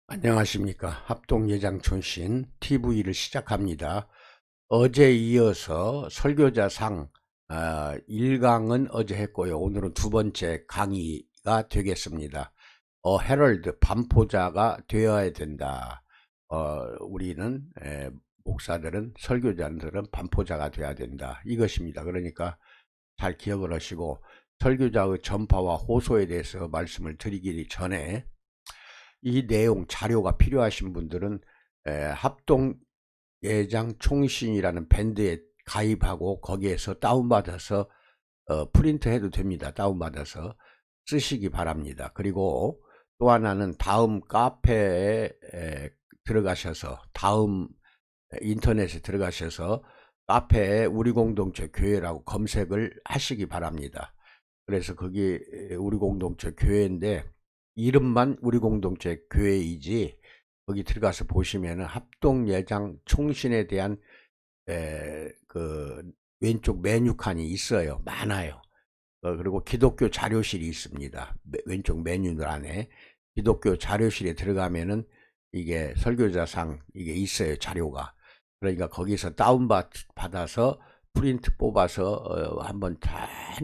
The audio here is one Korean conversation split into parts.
안녕하십니까. 합동예장촌신 TV를 시작합니다. 어제 이어서 설교자상 1강은 어제 했고요. 오늘은 두 번째 강의가 되겠습니다. 헤럴드, 반포자가 되어야 된다. 우리는 목사들은, 설교자들은 반포자가 되어야 된다. 이것입니다. 그러니까 잘 기억을 하시고, 설교자의 전파와 호소에 대해서 말씀을 드리기 전에 이 내용 자료가 필요하신 분들은 합동예장총신이라는 밴드에 가입하고 거기에서 다운받아서 프린트해도 됩니다. 다운받아서 쓰시기 바랍니다. 그리고 또 하나는 다음 카페에 들어가셔서, 다음 인터넷에 들어가셔서 카페에 우리공동체 교회라고 검색을 하시기 바랍니다. 그래서 거기 우리 공동체 교회인데 이름만 우리 공동체 교회이지, 거기 들어가서 보시면은 합동예장 총신에 대한 그 왼쪽 메뉴 칸이 있어요. 많아요. 그리고 기독교 자료실이 있습니다. 왼쪽 메뉴 안에 기독교 자료실에 들어가면은 이게 설교자상 이게 있어요. 자료가. 그러니까 거기서 다운받아서 프린트 뽑아서 한번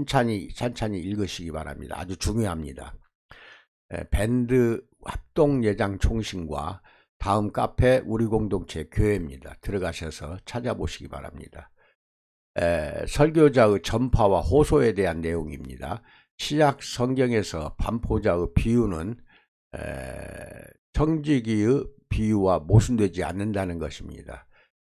찬찬히 읽으시기 바랍니다. 아주 중요합니다. 밴드 합동예장총신과 다음 카페 우리공동체 교회입니다. 들어가셔서 찾아보시기 바랍니다. 설교자의 전파와 호소에 대한 내용입니다. 신약 성경에서 반포자의 비유는 청지기의 비유와 모순되지 않는다는 것입니다.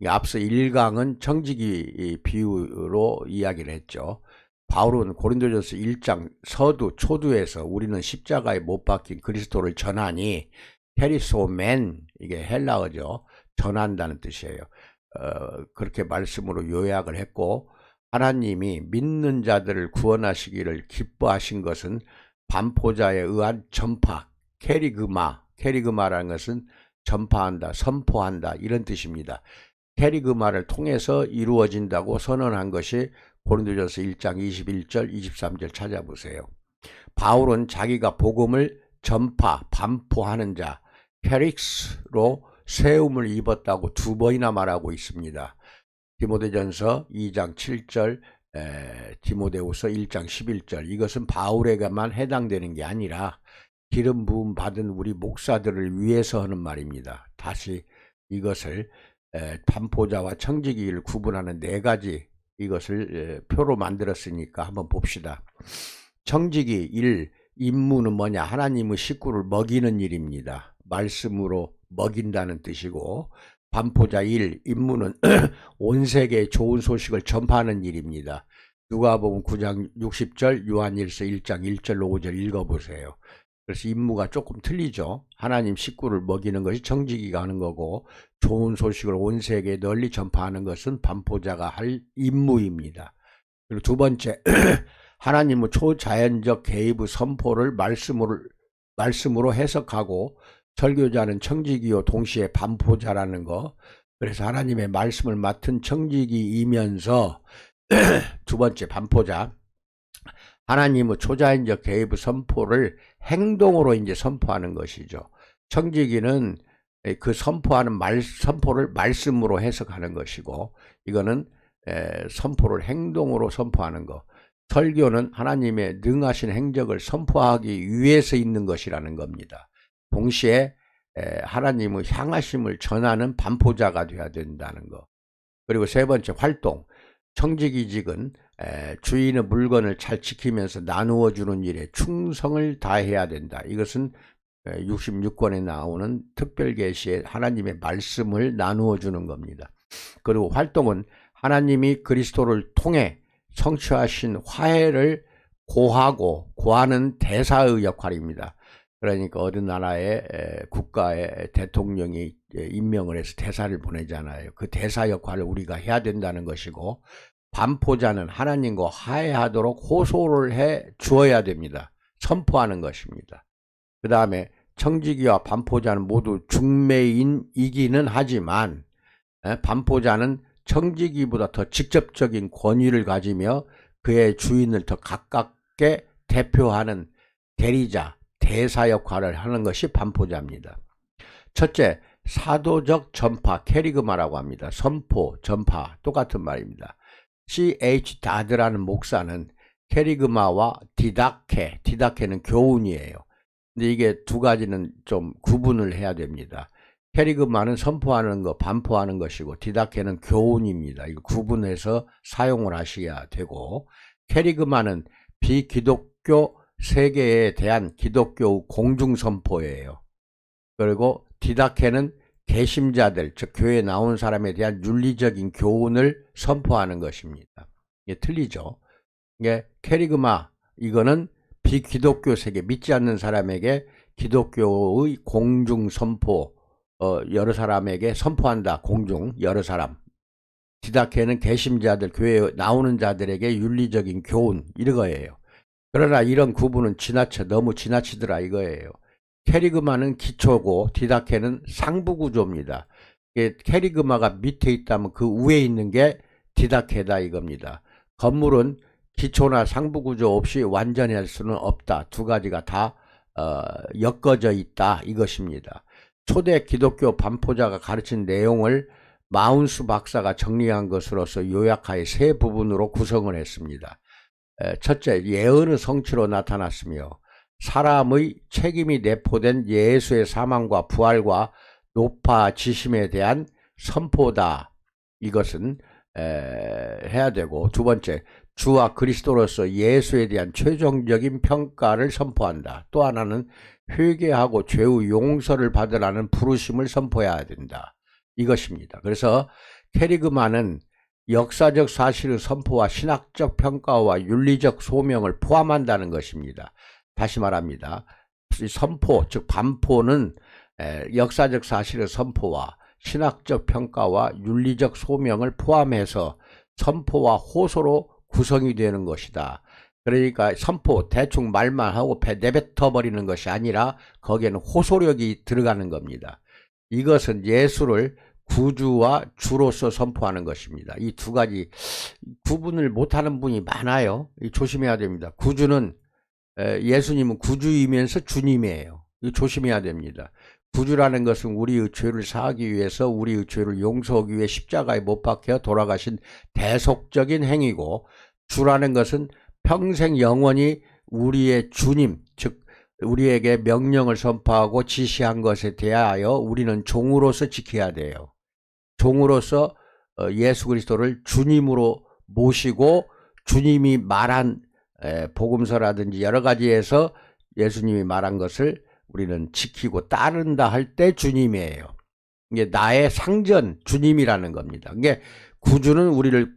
앞서 1강은 청지기 비유로 이야기를 했죠. 바울은 고린도전서 1장 서두 초두에서 우리는 십자가에 못 박힌 그리스도를 전하니, 페리소멘, 이게 헬라어죠. 전한다는 뜻이에요. 그렇게 말씀으로 요약을 했고, 하나님이 믿는 자들을 구원하시기를 기뻐하신 것은 반포자에 의한 전파, 케리그마라는 것은 전파한다, 선포한다, 이런 뜻입니다. 케리그마를 통해서 이루어진다고 선언한 것이 고린도전서 1장 21절 23절 찾아보세요. 바울은 자기가 복음을 전파, 반포하는 자, 페릭스로 세움을 입었다고 두 번이나 말하고 있습니다. 디모데전서 2장 7절, 디모데후서 1장 11절, 이것은 바울에게만 해당되는 게 아니라 기름 부음 받은 우리 목사들을 위해서 하는 말입니다. 다시 이것을 반포자와 청지기를 구분하는 네 가지, 이것을 표로 만들었으니까 한번 봅시다. 청지기 1, 임무는 뭐냐? 하나님의 식구를 먹이는 일입니다. 말씀으로 먹인다는 뜻이고, 반포자 1, 임무는 온 세계에 좋은 소식을 전파하는 일입니다. 누가복음 9장 60절, 요한일서 1장 1절 5절 읽어보세요. 그래서 임무가 조금 틀리죠. 하나님 식구를 먹이는 것이 청지기가 하는 거고, 좋은 소식을 온 세계에 널리 전파하는 것은 반포자가 할 임무입니다. 그리고 두 번째, 하나님의 초자연적 개입의 선포를 말씀으로 해석하고, 설교자는 청지기요 동시에 반포자라는 거. 그래서 하나님의 말씀을 맡은 청지기이면서 두 번째 반포자, 하나님의 초자연적 개입의 선포를 행동으로 이제 선포하는 것이죠. 청지기는 그 선포를 말씀으로 해석하는 것이고, 이거는 선포를 행동으로 선포하는 것. 설교는 하나님의 능하신 행적을 선포하기 위해서 있는 것이라는 겁니다. 동시에 하나님의 향하심을 전하는 반포자가 되어야 된다는 것. 그리고 세 번째 활동, 청지기직은 주인의 물건을 잘 지키면서 나누어 주는 일에 충성을 다해야 된다. 이것은 66권에 나오는 특별계시에 하나님의 말씀을 나누어 주는 겁니다. 그리고 활동은 하나님이 그리스도를 통해 성취하신 화해를 고하는 대사의 역할입니다. 그러니까 어느 나라의 국가의 대통령이 임명을 해서 대사를 보내잖아요. 그 대사 역할을 우리가 해야 된다는 것이고, 반포자는 하나님과 화해하도록 호소를 해 주어야 됩니다. 선포하는 것입니다. 그 다음에 청지기와 반포자는 모두 중매인이기는 하지만, 반포자는 청지기보다 더 직접적인 권위를 가지며 그의 주인을 더 가깝게 대표하는 대리자, 대사 역할을 하는 것이 반포자입니다. 첫째, 사도적 전파, 캐리그마라고 합니다. 선포, 전파, 똑같은 말입니다. C.H. 다드라는 목사는 캐리그마와 디다케는 교훈이에요. 근데 이게 두 가지는 좀 구분을 해야 됩니다. 캐리그마는 선포하는 것, 반포하는 것이고, 디다케는 교훈입니다. 이거 구분해서 사용을 하셔야 되고, 캐리그마는 비기독교 세계에 대한 기독교 공중선포예요. 그리고 디다케는 개심자들, 즉 교회에 나온 사람에 대한 윤리적인 교훈을 선포하는 것입니다. 이게 틀리죠. 이게 캐리그마, 이거는 비기독교 세계, 믿지 않는 사람에게 기독교의 공중 선포, 여러 사람에게 선포한다. 공중, 여러 사람. 디다케는 개심자들, 교회에 나오는 자들에게 윤리적인 교훈, 이거예요. 그러나 이런 구분은 너무 지나치더라 이거예요. 캐리그마는 기초고 디다케는 상부구조입니다. 캐리그마가 밑에 있다면 그 위에 있는 게 디다케다 이겁니다. 건물은 기초나 상부구조 없이 완전할 수는 없다. 두 가지가 다 엮어져 있다 이것입니다. 초대 기독교 반포자가 가르친 내용을 마운스 박사가 정리한 것으로서 요약하여 세 부분으로 구성을 했습니다. 첫째, 예언의 성취로 나타났으며 사람의 책임이 내포된 예수의 사망과 부활과 높아지심에 대한 선포다. 이것은 해야 되고, 두 번째, 주와 그리스도로서 예수에 대한 최종적인 평가를 선포한다. 또 하나는 회개하고 죄의 용서를 받으라는 부르심을 선포해야 된다. 이것입니다. 그래서 캐리그마는 역사적 사실의 선포와 신학적 평가와 윤리적 소명을 포함한다는 것입니다. 다시 말합니다. 선포, 즉 반포는 역사적 사실의 선포와 신학적 평가와 윤리적 소명을 포함해서 선포와 호소로 구성이 되는 것이다. 그러니까 선포, 대충 말만 하고 내뱉어버리는 것이 아니라 거기에는 호소력이 들어가는 겁니다. 이것은 예수를 구주와 주로서 선포하는 것입니다. 이 두 가지 구분을 못하는 분이 많아요. 조심해야 됩니다. 구주는 예수님은 구주이면서 주님이에요. 조심해야 됩니다. 구주라는 것은 우리의 죄를 사하기 위해서 우리의 죄를 용서하기 위해 십자가에 못 박혀 돌아가신 대속적인 행위고, 주라는 것은 평생 영원히 우리의 주님, 즉 우리에게 명령을 선포하고 지시한 것에 대하여 우리는 종으로서 지켜야 돼요. 종으로서 예수 그리스도를 주님으로 모시고 주님이 말한 복음서라든지 여러 가지에서 예수님이 말한 것을 우리는 지키고 따른다 할 때 주님이에요. 이게 나의 상전 주님이라는 겁니다. 이게 구주는 우리를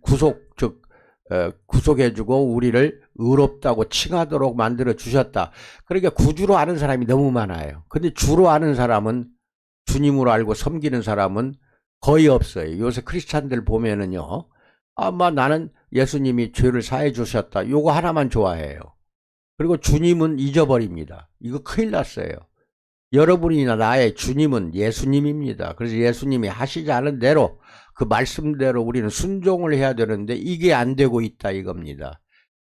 구속해주고 우리를 의롭다고 칭하도록 만들어 주셨다. 그러니까 구주로 아는 사람이 너무 많아요. 근데 주로 아는 사람은, 주님으로 알고 섬기는 사람은 거의 없어요. 요새 크리스찬들 보면은요, 나는 예수님이 죄를 사해 주셨다, 요거 하나만 좋아해요. 그리고 주님은 잊어버립니다. 이거 큰일 났어요. 여러분이나 나의 주님은 예수님입니다. 그래서 예수님이 하시지 않은 대로, 그 말씀대로 우리는 순종을 해야 되는데 이게 안 되고 있다 이겁니다.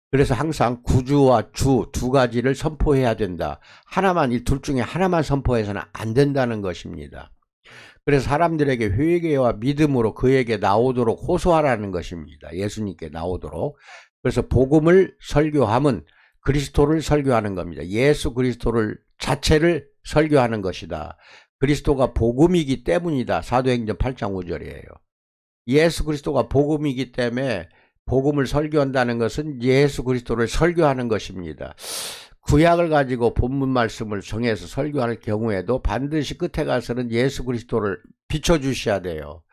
그래서 항상 구주와 주 두 가지를 선포해야 된다. 하나만, 이 둘 중에 하나만 선포해서는 안 된다는 것입니다. 그래서 사람들에게 회개와 믿음으로 그에게 나오도록 호소하라는 것입니다. 예수님께 나오도록. 그래서 복음을 설교함은 그리스도를 설교하는 겁니다. 예수 그리스도를 자체를 설교하는 것이다. 그리스도가 복음이기 때문이다. 사도행전 8장 5절이에요. 예수 그리스도가 복음이기 때문에 복음을 설교한다는 것은 예수 그리스도를 설교하는 것입니다. 구약을 가지고 본문 말씀을 정해서 설교할 경우에도 반드시 끝에 가서는 예수 그리스도를 비춰주셔야 돼요.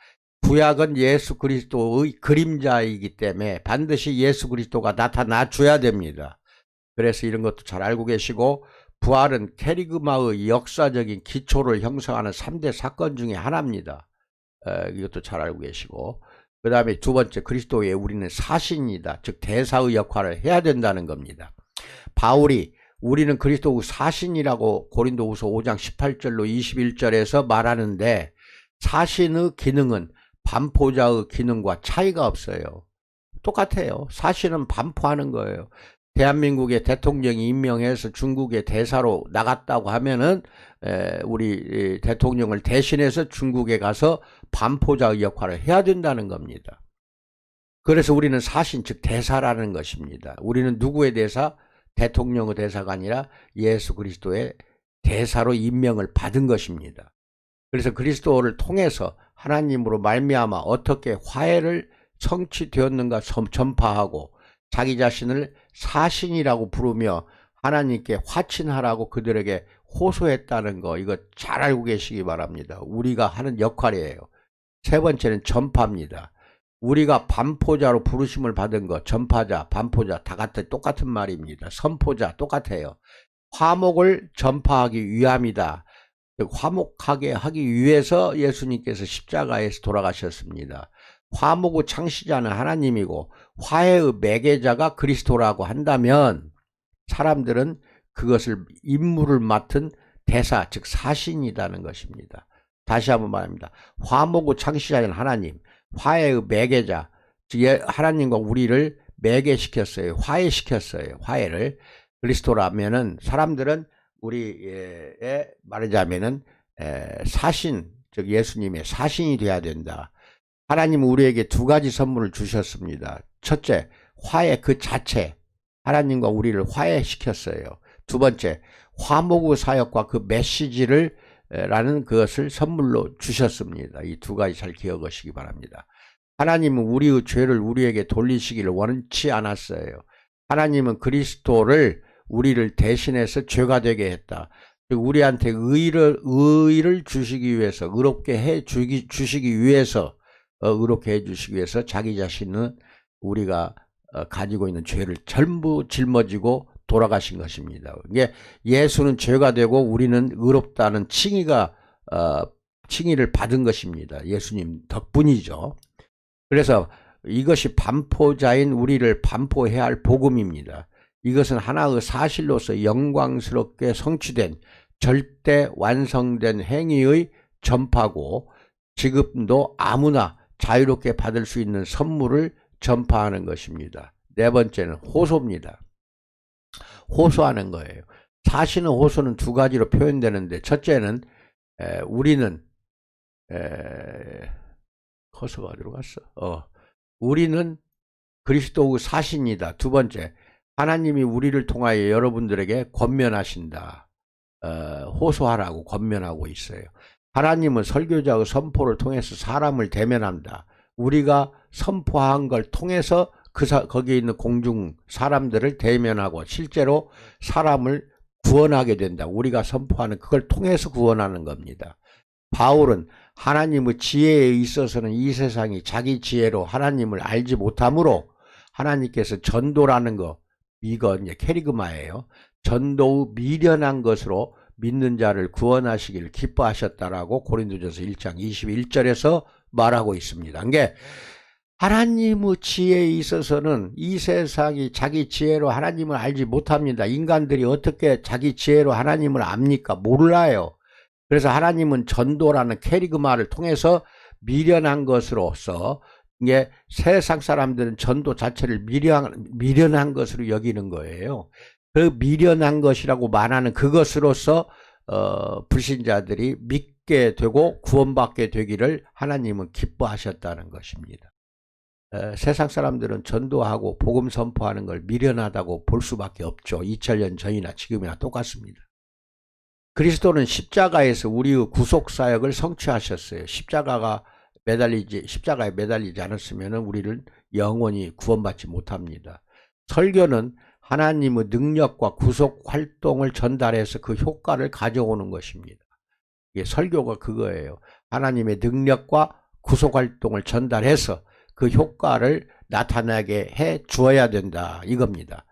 구약은 예수 그리스도의 그림자이기 때문에 반드시 예수 그리스도가 나타나 줘야 됩니다. 그래서 이런 것도 잘 알고 계시고, 부활은 캐리그마의 역사적인 기초를 형성하는 3대 사건 중에 하나입니다. 이것도 잘 알고 계시고, 그 다음에 두 번째, 그리스도에 우리는 사신이다. 즉 대사의 역할을 해야 된다는 겁니다. 바울이 우리는 그리스도의 사신이라고 고린도후서 5장 18절로 21절에서 말하는데, 사신의 기능은 반포자의 기능과 차이가 없어요. 똑같아요. 사신은 반포하는 거예요. 대한민국의 대통령이 임명해서 중국의 대사로 나갔다고 하면은 우리 대통령을 대신해서 중국에 가서 반포자의 역할을 해야 된다는 겁니다. 그래서 우리는 사신 즉 대사라는 것입니다. 우리는 누구의 대사? 대통령의 대사가 아니라 예수 그리스도의 대사로 임명을 받은 것입니다. 그래서 그리스도를 통해서 하나님으로 말미암아 어떻게 화해를 성취되었는가 전파하고 자기 자신을 사신이라고 부르며 하나님께 화친하라고 그들에게 호소했다는 거, 이거 잘 알고 계시기 바랍니다. 우리가 하는 역할이에요. 세 번째는 전파입니다. 우리가 반포자로 부르심을 받은 거, 전파자, 반포자 다 똑같은 말입니다. 선포자 똑같아요. 화목을 전파하기 위함이다. 화목하게 하기 위해서 예수님께서 십자가에서 돌아가셨습니다. 화목의 창시자는 하나님이고 화해의 매개자가 그리스도라고 한다면 사람들은 그것을 임무를 맡은 대사 즉 사신이라는 것입니다. 다시 한번 말합니다. 화목의 창시자는 하나님, 화해의 매개자 즉 하나님과 우리를 매개시켰어요. 화해시켰어요. 화해를. 그리스도라면은 사람들은 우리의 말하자면은 사신 즉 예수님의 사신이 돼야 된다. 하나님은 우리에게 두 가지 선물을 주셨습니다. 첫째, 화해 그 자체. 하나님과 우리를 화해시켰어요. 두 번째, 화목의 사역과 그 메시지를 라는 그것을 선물로 주셨습니다. 이 두 가지 잘 기억하시기 바랍니다. 하나님은 우리의 죄를 우리에게 돌리시기를 원치 않았어요. 하나님은 그리스도를 우리를 대신해서 죄가 되게 했다. 우리한테 의를 주시기 위해서, 의롭게 해 주시기 위해서, 의롭게 해 주시기 위해서 자기 자신은 우리가 가지고 있는 죄를 전부 짊어지고 돌아가신 것입니다. 이게 예수는 죄가 되고 우리는 의롭다는 칭의를 받은 것입니다. 예수님 덕분이죠. 그래서 이것이 반포자인 우리를 반포해야 할 복음입니다. 이것은 하나의 사실로서 영광스럽게 성취된 절대 완성된 행위의 전파고 지금도 아무나 자유롭게 받을 수 있는 선물을 전파하는 것입니다. 네 번째는 호소입니다. 호소하는 거예요. 사실은 호소는 두 가지로 표현되는데 첫째는 우리는 호소가 어디로 갔어? 우리는 그리스도의 사신이다. 두 번째, 하나님이 우리를 통하여 여러분들에게 권면하신다. 호소하라고 권면하고 있어요. 하나님은 설교자의 선포를 통해서 사람을 대면한다. 우리가 선포한 걸 통해서 거기에 있는 공중 사람들을 대면하고 실제로 사람을 구원하게 된다. 우리가 선포하는 그걸 통해서 구원하는 겁니다. 바울은 하나님의 지혜에 있어서는 이 세상이 자기 지혜로 하나님을 알지 못하므로 하나님께서 전도라는 거, 이건 이제 캐리그마예요. 전도의 미련한 것으로 믿는 자를 구원하시기를 기뻐하셨다라고 고린도전서 1장 21절에서 말하고 있습니다. 그게 하나님의 지혜에 있어서는 이 세상이 자기 지혜로 하나님을 알지 못합니다. 인간들이 어떻게 자기 지혜로 하나님을 압니까? 몰라요. 그래서 하나님은 전도라는 캐리그마를 통해서 미련한 것으로서 이게 세상 사람들은 전도 자체를 미련한 것으로 여기는 거예요. 그 미련한 것이라고 말하는 그것으로서 불신자들이 믿게 되고 구원받게 되기를 하나님은 기뻐하셨다는 것입니다. 세상 사람들은 전도하고 복음 선포하는 걸 미련하다고 볼 수밖에 없죠. 2000년 전이나 지금이나 똑같습니다. 그리스도는 십자가에서 우리의 구속사역을 성취하셨어요. 십자가에 매달리지 않았으면 우리를 영원히 구원받지 못합니다. 설교는 하나님의 능력과 구속활동을 전달해서 그 효과를 가져오는 것입니다. 이게 설교가 그거예요. 하나님의 능력과 구속활동을 전달해서 그 효과를 나타나게 해 주어야 된다. 이겁니다.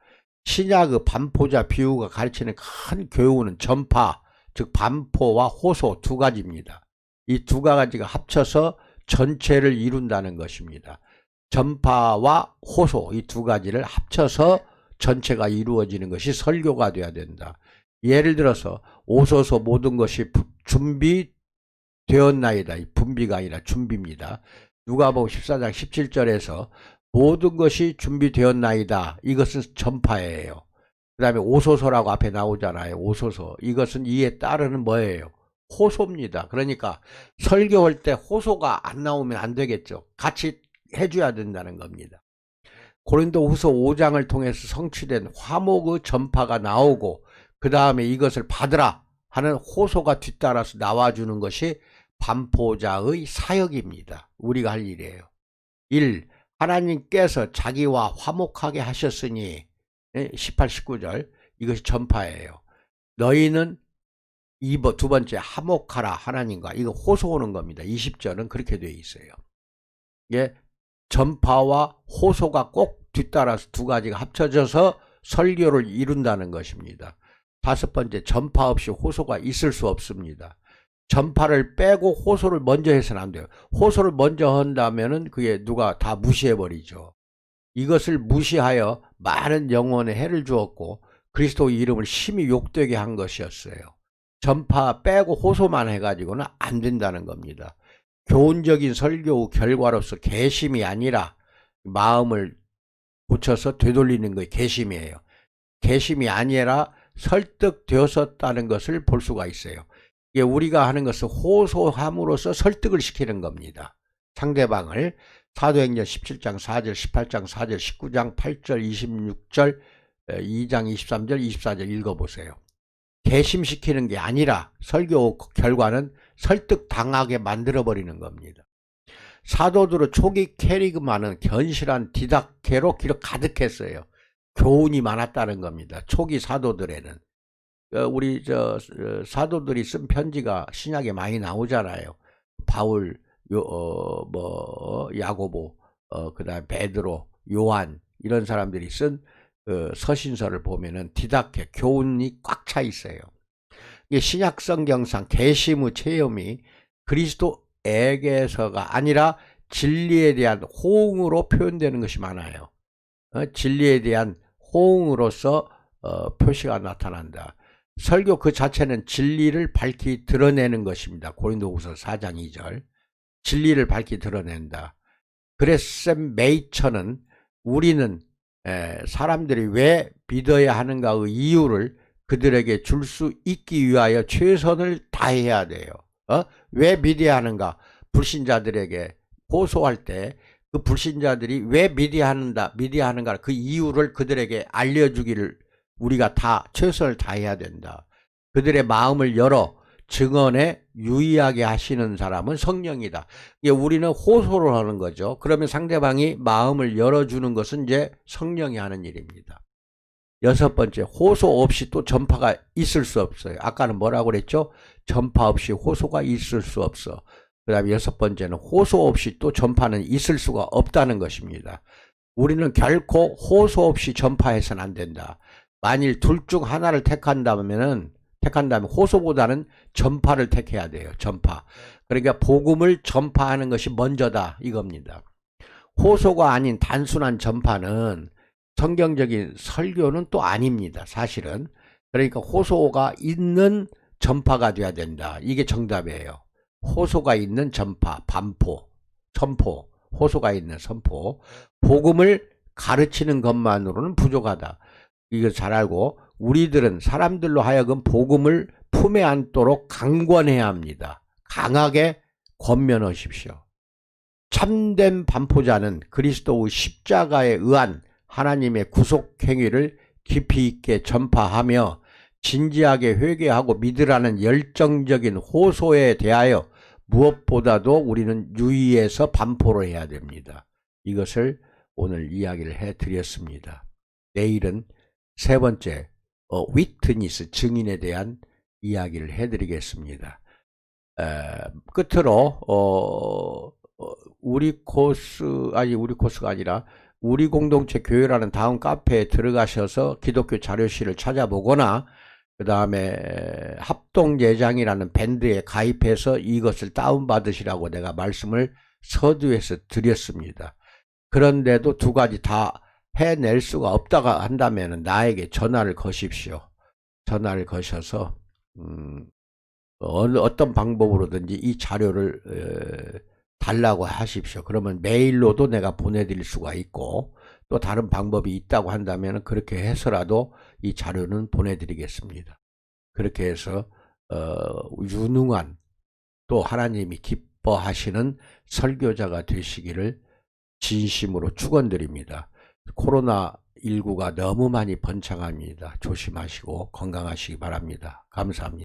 신약의 반포자 비유가 가르치는 큰 교훈은 전파, 즉 반포와 호소 두 가지입니다. 이 두 가지가 합쳐서 전체를 이룬다는 것입니다. 전파와 호소 이 두 가지를 합쳐서 전체가 이루어지는 것이 설교가 되어야 된다. 예를 들어서 오소서 모든 것이 준비되었나이다. 이 분비가 아니라 준비입니다. 누가복음 14장 17절에서 모든 것이 준비되었나이다. 이것은 전파예요. 그 다음에 오소서라고 앞에 나오잖아요. 오소서. 이것은 이에 따르는 뭐예요? 호소입니다. 그러니까 설교할 때 호소가 안 나오면 안 되겠죠. 같이 해줘야 된다는 겁니다. 고린도후서 5장을 통해서 성취된 화목의 전파가 나오고 그 다음에 이것을 받으라 하는 호소가 뒤따라서 나와주는 것이 반포자의 사역입니다. 우리가 할 일이에요. 1. 하나님께서 자기와 화목하게 하셨으니 18, 19절 이것이 전파예요. 너희는 두 번째 화목하라 하나님과 이거 호소하는 겁니다. 20절은 그렇게 되어 있어요. 예, 전파와 호소가 꼭 뒤따라서 두 가지가 합쳐져서 설교를 이룬다는 것입니다. 다섯 번째, 전파 없이 호소가 있을 수 없습니다. 전파를 빼고 호소를 먼저 해서는 안 돼요. 호소를 먼저 한다면은 그게 누가 다 무시해버리죠. 이것을 무시하여 많은 영혼에 해를 주었고 그리스도의 이름을 심히 욕되게 한 것이었어요. 전파 빼고 호소만 해가지고는 안 된다는 겁니다. 교훈적인 설교 결과로서 개심이 아니라 마음을 고쳐서 되돌리는 것이 개심이에요. 개심이 아니라 설득되었었다는 것을 볼 수가 있어요. 이게 우리가 하는 것은 호소함으로써 설득을 시키는 겁니다. 상대방을. 사도행전 17장 4절, 18장 4절, 19장 8절, 26절, 2장 23절, 24절 읽어보세요. 개심시키는 게 아니라 설교 결과는 설득당하게 만들어버리는 겁니다. 사도들의 초기 캐리그마는 견실한 디다케로 가득했어요. 교훈이 많았다는 겁니다. 초기 사도들에는. 우리 사도들이 쓴 편지가 신약에 많이 나오잖아요. 바울, 야고보, 그다음 베드로, 요한 이런 사람들이 쓴 서신서를 보면은 디다케 교훈이 꽉 차 있어요. 이게 신약 성경상 개심의 체험이 그리스도에게서가 아니라 진리에 대한 호응으로 표현되는 것이 많아요. 진리에 대한 호응으로서 표시가 나타난다. 설교 그 자체는 진리를 밝히 드러내는 것입니다. 고린도후서 4장 2절. 진리를 밝히 드러낸다. 그레셈 메이처는 우리는 사람들이 왜 믿어야 하는가의 이유를 그들에게 줄 수 있기 위하여 최선을 다해야 돼요. 왜 믿어야 하는가? 불신자들에게 호소할 때 그 불신자들이 왜 믿어야 하는가 그 이유를 그들에게 알려주기를 우리가 다 최선을 다해야 된다. 그들의 마음을 열어 증언에 유의하게 하시는 사람은 성령이다. 우리는 호소를 하는 거죠. 그러면 상대방이 마음을 열어주는 것은 이제 성령이 하는 일입니다. 여섯 번째, 호소 없이 또 전파가 있을 수 없어요. 아까는 뭐라고 그랬죠? 전파 없이 호소가 있을 수 없어. 그 다음에 여섯 번째는 호소 없이 또 전파는 있을 수가 없다는 것입니다. 우리는 결코 호소 없이 전파해서는 안 된다. 만일 둘 중 하나를 택한다면 호소보다는 전파를 택해야 돼요. 전파. 그러니까 복음을 전파하는 것이 먼저다 이겁니다. 호소가 아닌 단순한 전파는 성경적인 설교는 또 아닙니다. 사실은. 그러니까 호소가 있는 전파가 돼야 된다. 이게 정답이에요. 호소가 있는 전파, 반포, 선포, 호소가 있는 선포. 복음을 가르치는 것만으로는 부족하다. 이거 잘 알고 우리들은 사람들로 하여금 복음을 품에 안도록 강권해야 합니다. 강하게 권면하십시오. 참된 반포자는 그리스도의 십자가에 의한 하나님의 구속 행위를 깊이 있게 전파하며 진지하게 회개하고 믿으라는 열정적인 호소에 대하여 무엇보다도 우리는 유의해서 반포를 해야 됩니다. 이것을 오늘 이야기를 해드렸습니다. 내일은 세 번째 위트니스 증인에 대한 이야기를 해드리겠습니다. 끝으로 우리 코스가 아니라 우리 공동체 교회라는 다음 카페에 들어가셔서 기독교 자료실을 찾아보거나 그 다음에 합동예장이라는 밴드에 가입해서 이것을 다운받으시라고 내가 말씀을 서두에서 드렸습니다. 그런데도 두 가지 다 해낼 수가 없다가 한다면 나에게 전화를 거십시오. 전화를 거셔서 어떤 방법으로든지 이 자료를 달라고 하십시오. 그러면 메일로도 내가 보내드릴 수가 있고, 또 다른 방법이 있다고 한다면 그렇게 해서라도 이 자료는 보내드리겠습니다. 그렇게 해서 유능한, 또 하나님이 기뻐하시는 설교자가 되시기를 진심으로 축원드립니다. 코로나19가 너무 많이 번창합니다. 조심하시고 건강하시기 바랍니다. 감사합니다.